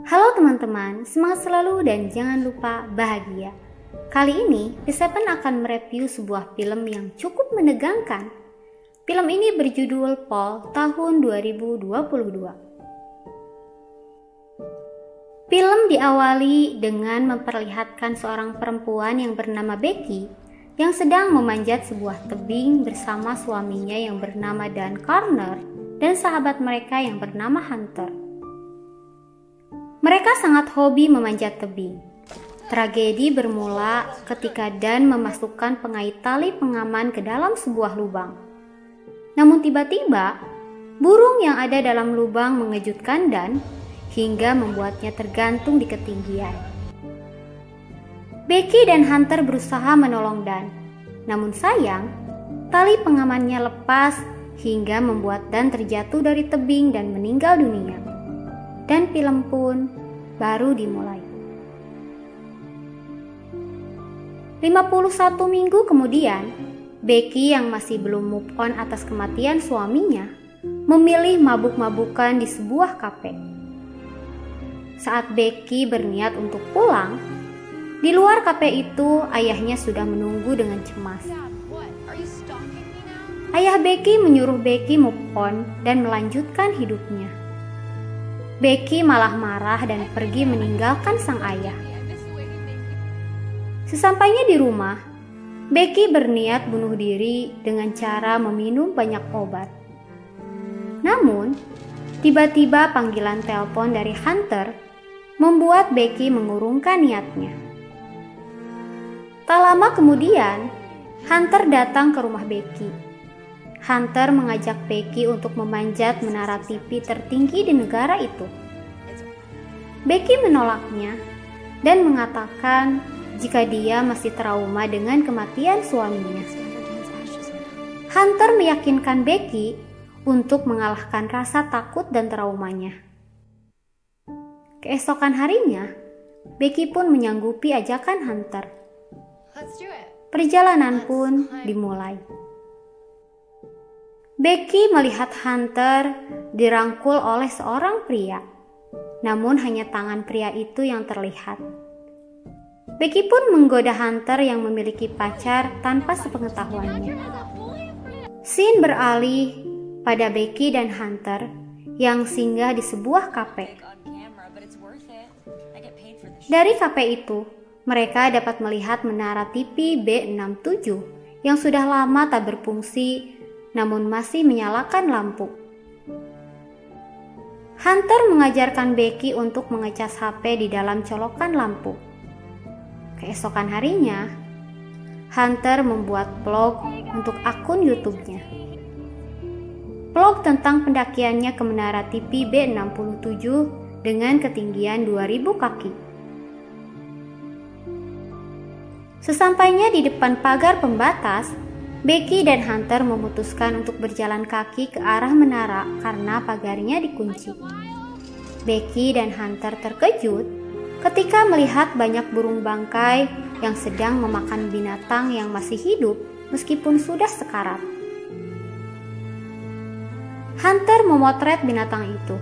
Halo teman-teman, semangat selalu dan jangan lupa bahagia. Kali ini, The Seven akan mereview sebuah film yang cukup menegangkan. Film ini berjudul Paul tahun 2022. Film diawali dengan memperlihatkan seorang perempuan yang bernama Becky yang sedang memanjat sebuah tebing bersama suaminya yang bernama Dan Corner dan sahabat mereka yang bernama Hunter. Mereka sangat hobi memanjat tebing. Tragedi bermula ketika Dan memasukkan pengait tali pengaman ke dalam sebuah lubang. Namun tiba-tiba, burung yang ada dalam lubang mengejutkan Dan hingga membuatnya tergantung di ketinggian. Becky dan Hunter berusaha menolong Dan. Namun sayang, tali pengamannya lepas hingga membuat Dan terjatuh dari tebing dan meninggal dunia. Dan film pun baru dimulai. 51 minggu kemudian, Becky yang masih belum move on atas kematian suaminya, memilih mabuk-mabukan di sebuah kafe. Saat Becky berniat untuk pulang, di luar kafe itu ayahnya sudah menunggu dengan cemas. Ayah Becky menyuruh Becky move on dan melanjutkan hidupnya. Becky malah marah dan pergi meninggalkan sang ayah. Sesampainya di rumah, Becky berniat bunuh diri dengan cara meminum banyak obat. Namun, tiba-tiba panggilan telepon dari Hunter membuat Becky mengurungkan niatnya. Tak lama kemudian, Hunter datang ke rumah Becky. Hunter mengajak Becky untuk memanjat menara TV tertinggi di negara itu. Becky menolaknya dan mengatakan jika dia masih trauma dengan kematian suaminya. Hunter meyakinkan Becky untuk mengalahkan rasa takut dan traumanya. Keesokan harinya, Becky pun menyanggupi ajakan Hunter. Perjalanan pun dimulai. Becky melihat Hunter dirangkul oleh seorang pria, namun hanya tangan pria itu yang terlihat. Becky pun menggoda Hunter yang memiliki pacar tanpa sepengetahuannya. Scene beralih pada Becky dan Hunter yang singgah di sebuah kafe. Dari kafe itu, mereka dapat melihat menara TV B67 yang sudah lama tak berfungsi namun masih menyalakan lampu. Hunter mengajarkan Becky untuk mengecas HP di dalam colokan lampu. Keesokan harinya, Hunter membuat vlog untuk akun YouTube-nya. Vlog tentang pendakiannya ke menara TV B67 dengan ketinggian 2000 kaki. Sesampainya di depan pagar pembatas, Becky dan Hunter memutuskan untuk berjalan kaki ke arah menara karena pagarnya dikunci. Becky dan Hunter terkejut ketika melihat banyak burung bangkai yang sedang memakan binatang yang masih hidup meskipun sudah sekarat. Hunter memotret binatang itu.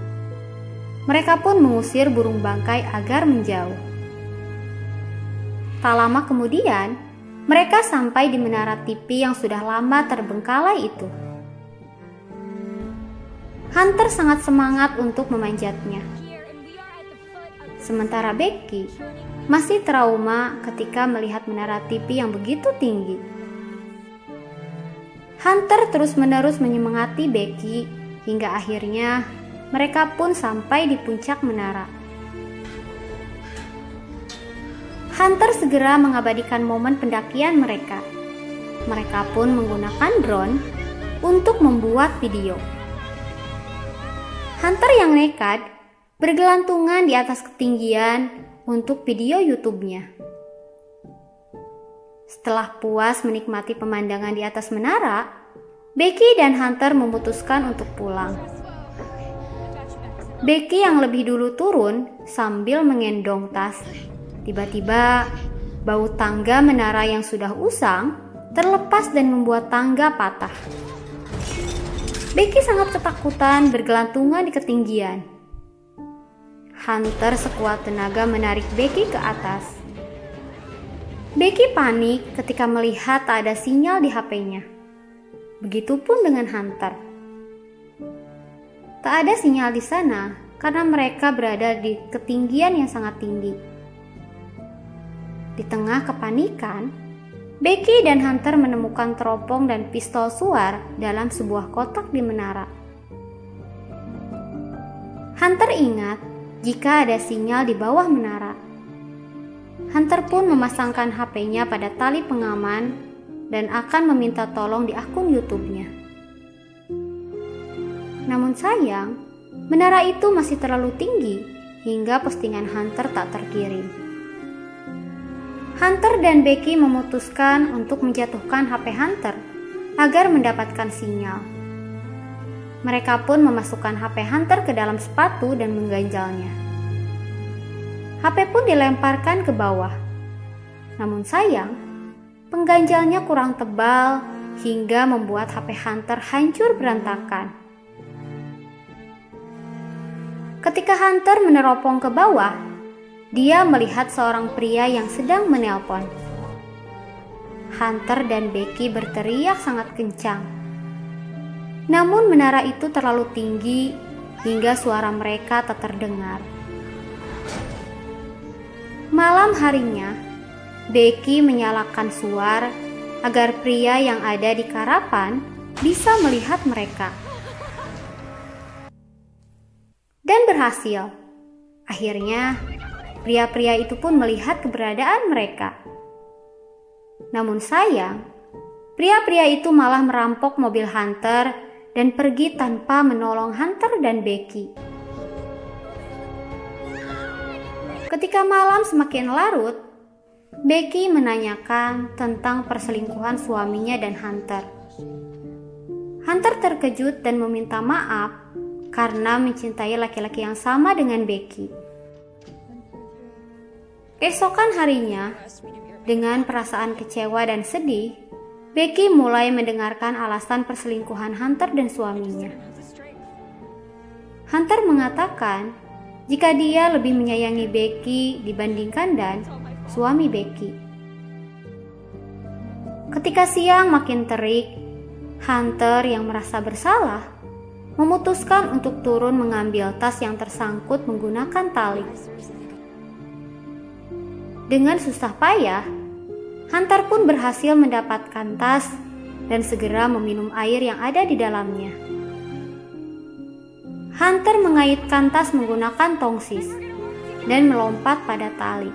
Mereka pun mengusir burung bangkai agar menjauh. Tak lama kemudian, mereka sampai di menara TV yang sudah lama terbengkalai itu. Hunter sangat semangat untuk memanjatnya. Sementara Becky masih trauma ketika melihat menara TV yang begitu tinggi. Hunter terus-menerus menyemangati Becky hingga akhirnya mereka pun sampai di puncak menara. Hunter segera mengabadikan momen pendakian mereka. Mereka pun menggunakan drone untuk membuat video. Hunter yang nekat bergelantungan di atas ketinggian untuk video YouTube-nya. Setelah puas menikmati pemandangan di atas menara, Becky dan Hunter memutuskan untuk pulang. Becky yang lebih dulu turun sambil menggendong tas. Tiba-tiba, bau tangga menara yang sudah usang terlepas dan membuat tangga patah. Becky sangat ketakutan bergelantungan di ketinggian. Hunter sekuat tenaga menarik Becky ke atas. Becky panik ketika melihat tak ada sinyal di HP-nya. Begitupun dengan Hunter. Tak ada sinyal di sana karena mereka berada di ketinggian yang sangat tinggi. Di tengah kepanikan, Becky dan Hunter menemukan teropong dan pistol suar dalam sebuah kotak di menara. Hunter ingat jika ada sinyal di bawah menara. Hunter pun memasangkan HP-nya pada tali pengaman dan akan meminta tolong di akun YouTube-nya. Namun sayang, menara itu masih terlalu tinggi hingga postingan Hunter tak terkirim. Hunter dan Becky memutuskan untuk menjatuhkan HP Hunter agar mendapatkan sinyal. Mereka pun memasukkan HP Hunter ke dalam sepatu dan mengganjalnya. HP pun dilemparkan ke bawah. Namun sayang, pengganjalnya kurang tebal hingga membuat HP Hunter hancur berantakan. Ketika Hunter meneropong ke bawah, dia melihat seorang pria yang sedang menelpon. Hunter dan Becky berteriak sangat kencang. Namun menara itu terlalu tinggi hingga suara mereka tak terdengar. Malam harinya, Becky menyalakan suar agar pria yang ada di karapan bisa melihat mereka. Dan berhasil. Akhirnya, pria-pria itu pun melihat keberadaan mereka. Namun sayang, pria-pria itu malah merampok mobil Hunter dan pergi tanpa menolong Hunter dan Becky. Ketika malam semakin larut, Becky menanyakan tentang perselingkuhan suaminya dan Hunter. Hunter terkejut dan meminta maaf karena mencintai laki-laki yang sama dengan Becky. Keesokan harinya, dengan perasaan kecewa dan sedih, Becky mulai mendengarkan alasan perselingkuhan Hunter dan suaminya. Hunter mengatakan jika dia lebih menyayangi Becky dibandingkan Dan, suami Becky. Ketika siang makin terik, Hunter yang merasa bersalah memutuskan untuk turun mengambil tas yang tersangkut menggunakan tali. Dengan susah payah, Hunter pun berhasil mendapatkan tas dan segera meminum air yang ada di dalamnya. Hunter mengaitkan tas menggunakan tongsis dan melompat pada tali.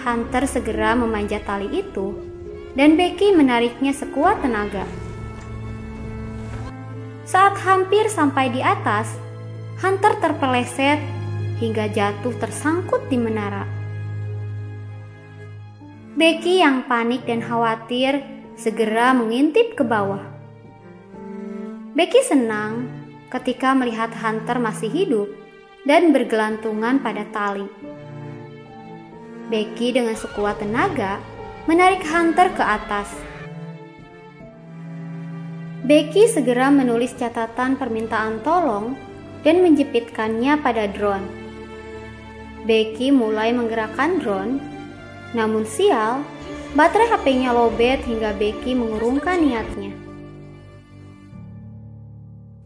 Hunter segera memanjat tali itu dan Becky menariknya sekuat tenaga. Saat hampir sampai di atas, Hunter terpeleset hingga jatuh tersangkut di menara. Becky yang panik dan khawatir segera mengintip ke bawah. Becky senang ketika melihat Hunter masih hidup dan bergelantungan pada tali. Becky dengan sekuat tenaga menarik Hunter ke atas. Becky segera menulis catatan permintaan tolong dan menjepitkannya pada drone. Becky mulai menggerakkan drone, namun sial, baterai HP-nya lowbat hingga Becky mengurungkan niatnya.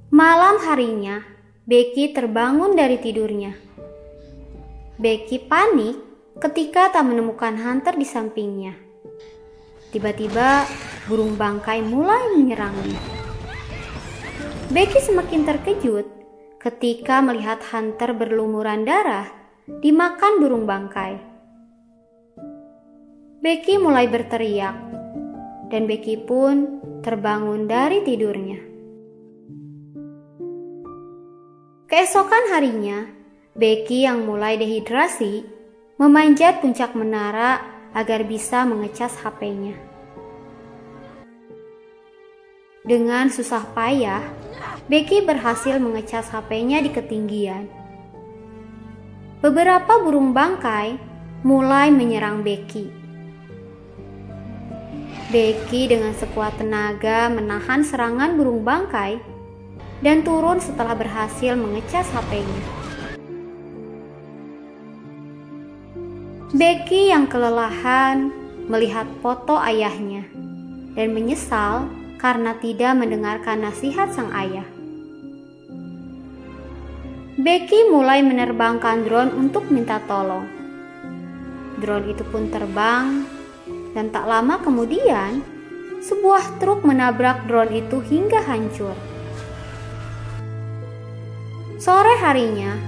Malam harinya, Becky terbangun dari tidurnya. Becky panik ketika tak menemukan Hunter di sampingnya. Tiba-tiba, burung bangkai mulai menyerangnya. Becky semakin terkejut ketika melihat Hunter berlumuran darah dimakan burung bangkai. Becky mulai berteriak, dan Becky pun terbangun dari tidurnya. Keesokan harinya, Becky yang mulai dehidrasi memanjat puncak menara agar bisa mengecas HP-nya. Dengan susah payah, Becky berhasil mengecas HP-nya di ketinggian. Beberapa burung bangkai mulai menyerang Becky. Becky dengan sekuat tenaga menahan serangan burung bangkai dan turun setelah berhasil mengecas HP-nya. Becky yang kelelahan melihat foto ayahnya dan menyesal karena tidak mendengarkan nasihat sang ayah. Becky mulai menerbangkan drone untuk minta tolong. Drone itu pun terbang, dan tak lama kemudian sebuah truk menabrak drone itu hingga hancur. Sore harinya,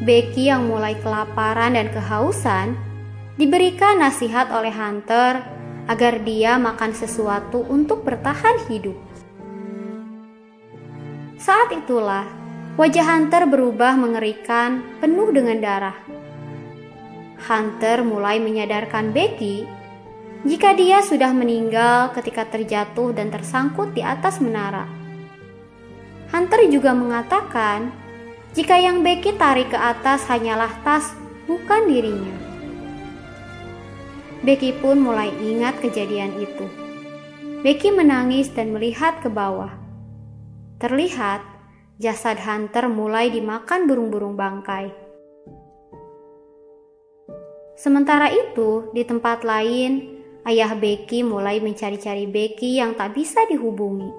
Becky yang mulai kelaparan dan kehausan diberikan nasihat oleh Hunter agar dia makan sesuatu untuk bertahan hidup. Saat itulah wajah Hunter berubah mengerikan, penuh dengan darah. Hunter mulai menyadarkan Becky jika dia sudah meninggal ketika terjatuh dan tersangkut di atas menara. Hunter juga mengatakan jika yang Becky tarik ke atas hanyalah tas, bukan dirinya. Becky pun mulai ingat kejadian itu. Becky menangis dan melihat ke bawah. Terlihat jasad Hunter mulai dimakan burung-burung bangkai. Sementara itu, di tempat lain, ayah Becky mulai mencari-cari Becky yang tak bisa dihubungi.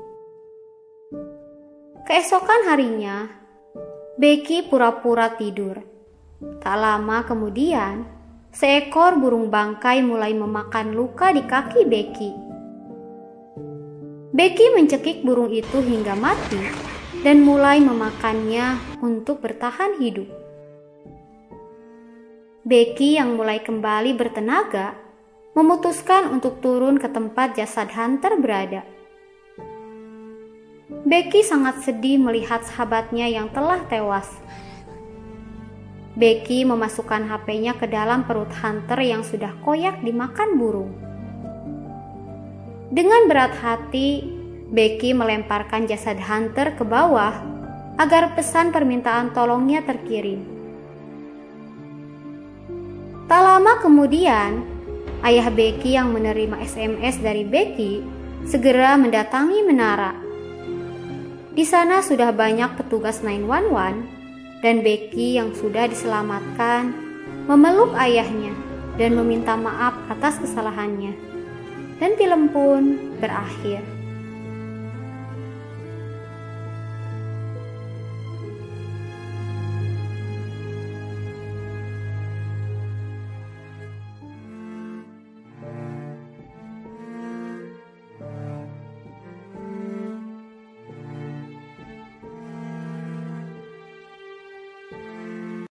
Keesokan harinya, Becky pura-pura tidur. Tak lama kemudian, seekor burung bangkai mulai memakan luka di kaki Becky. Becky mencekik burung itu hingga mati dan mulai memakannya untuk bertahan hidup. Becky yang mulai kembali bertenaga memutuskan untuk turun ke tempat jasad Hunter berada. Becky sangat sedih melihat sahabatnya yang telah tewas. Becky memasukkan HP-nya ke dalam perut Hunter yang sudah koyak dimakan burung. Dengan berat hati, Becky melemparkan jasad Hunter ke bawah agar pesan permintaan tolongnya terkirim. Tak lama kemudian, ayah Becky yang menerima SMS dari Becky segera mendatangi menara. Di sana sudah banyak petugas 911 dan Becky yang sudah diselamatkan memeluk ayahnya dan meminta maaf atas kesalahannya. Dan film pun berakhir.